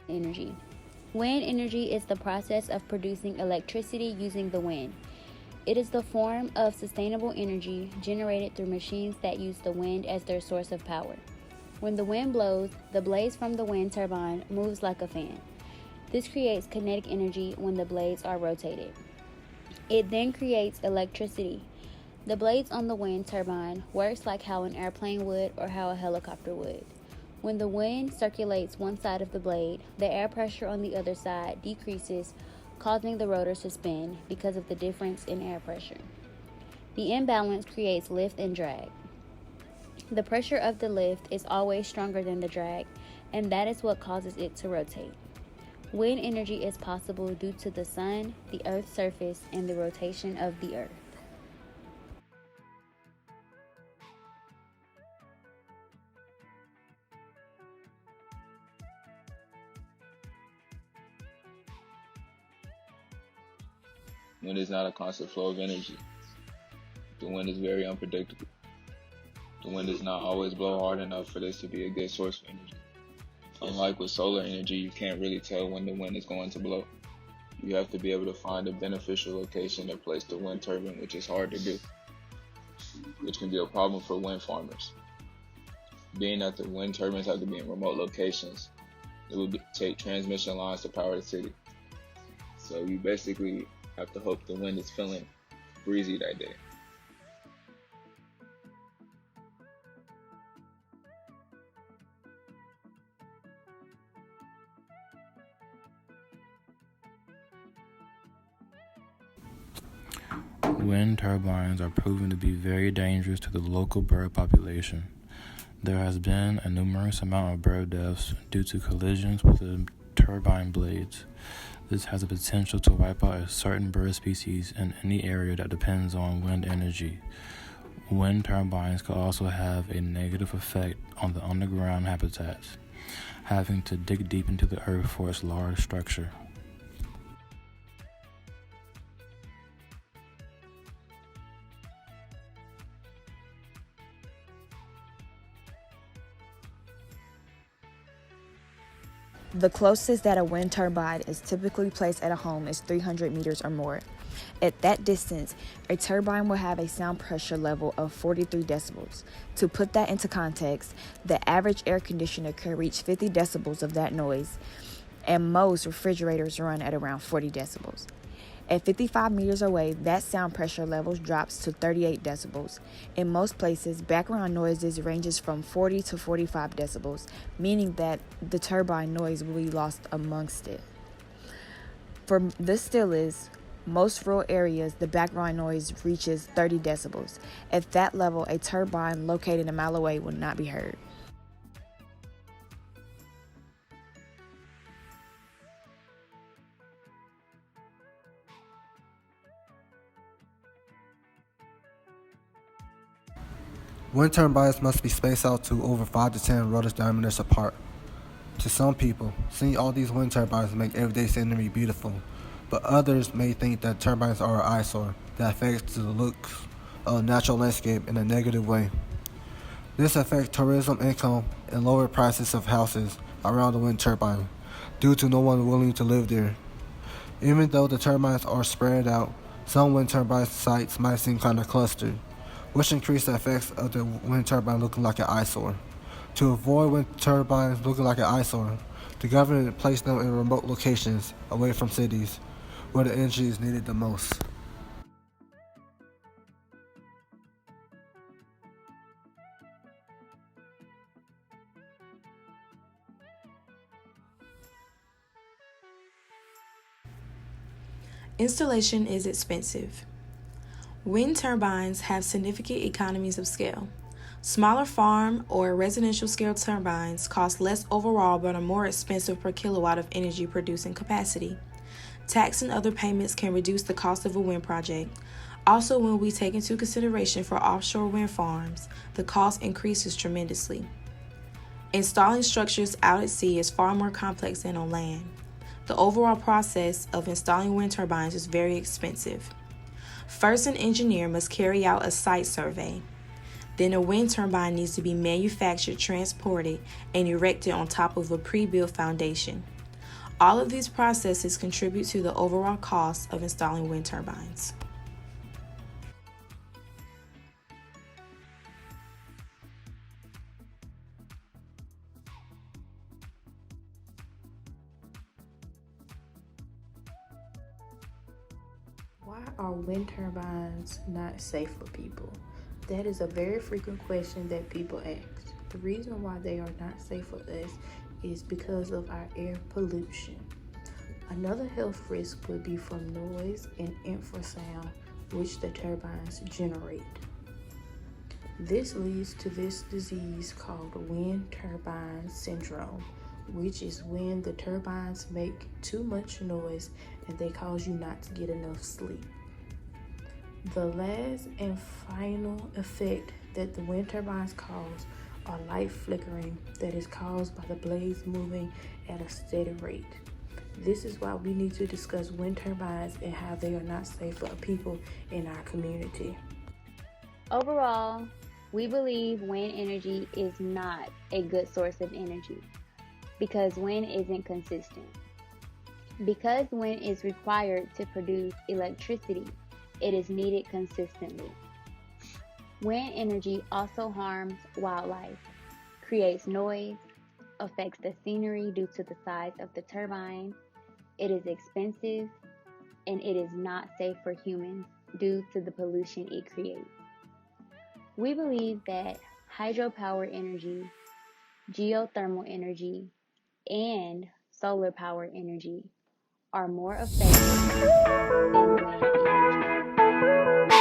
energy. Wind energy is the process of producing electricity using the wind. It is the form of sustainable energy generated through machines that use the wind as their source of power. When the wind blows, the blades from the wind turbine moves like a fan. This creates kinetic energy when the blades are rotated. It then creates electricity. The blades on the wind turbine works like how an airplane would or how a helicopter would. When the wind circulates one side of the blade, the air pressure on the other side decreases, causing the rotors to spin because of the difference in air pressure. The imbalance creates lift and drag. The pressure of the lift is always stronger than the drag, and that is what causes it to rotate. Wind energy is possible due to the sun, the Earth's surface, and the rotation of the Earth. Wind is not a constant flow of energy. The wind is very unpredictable. The wind does not always blow hard enough for this to be a good source of energy. Unlike with solar energy, you can't really tell when the wind is going to blow. You have to be able to find a beneficial location to place the wind turbine, which is hard to do, which can be a problem for wind farmers. Being that the wind turbines have to be in remote locations, it would take transmission lines to power the city. So you basically have to hope the wind is feeling breezy that day. Wind turbines are proven to be very dangerous to the local bird population. There has been a numerous amount of bird deaths due to collisions with the turbine blades. This has the potential to wipe out a certain bird species in any area that depends on wind energy. Wind turbines could also have a negative effect on the underground habitats, having to dig deep into the earth for its large structure. The closest that a wind turbine is typically placed at a home is 300 meters or more. At that distance, a turbine will have a sound pressure level of 43 decibels. To put that into context, the average air conditioner can reach 50 decibels of that noise, and most refrigerators run at around 40 decibels. At 55 meters away, that sound pressure level drops to 38 decibels. In most places, background noises ranges from 40 to 45 decibels, meaning that the turbine noise will be lost amongst it. For this still is, most rural areas, the background noise reaches 30 decibels. At that level, a turbine located a mile away will not be heard. Wind turbines must be spaced out to over 5 to 10 rotor diameters apart. To some people, seeing all these wind turbines make everyday scenery beautiful, but others may think that turbines are an eyesore that affects the looks of the natural landscape in a negative way. This affects tourism income and lower prices of houses around the wind turbine due to no one willing to live there. Even though the turbines are spread out, some wind turbine sites might seem kind of clustered, which increase the effects of the wind turbine looking like an eyesore. To avoid wind turbines looking like an eyesore, the government placed them in remote locations away from cities where the energy is needed the most. Installation is expensive. Wind turbines have significant economies of scale. Smaller farm or residential scale turbines cost less overall but are more expensive per kilowatt of energy producing capacity. Tax and other payments can reduce the cost of a wind project. Also, when we take into consideration for offshore wind farms, the cost increases tremendously. Installing structures out at sea is far more complex than on land. The overall process of installing wind turbines is very expensive. First, an engineer must carry out a site survey. Then a wind turbine needs to be manufactured, transported, and erected on top of a pre-built foundation. All of these processes contribute to the overall cost of installing wind turbines. Why are wind turbines not safe for people? That is a very frequent question that people ask. The reason why they are not safe for us is because of our air pollution. Another health risk would be from noise and infrasound which the turbines generate. This leads to this disease called wind turbine syndrome, which is when the turbines make too much noise and they cause you not to get enough sleep. The last and final effect that the wind turbines cause are light flickering that is caused by the blades moving at a steady rate. This is why we need to discuss wind turbines and how they are not safe for people in our community. Overall, we believe wind energy is not a good source of energy because wind isn't consistent. Because wind is required to produce electricity, it is needed consistently. Wind energy also harms wildlife, creates noise, affects the scenery due to the size of the turbine, it is expensive, and it is not safe for humans due to the pollution it creates. We believe that hydropower energy, geothermal energy, and solar power energy are more effective than wind energy.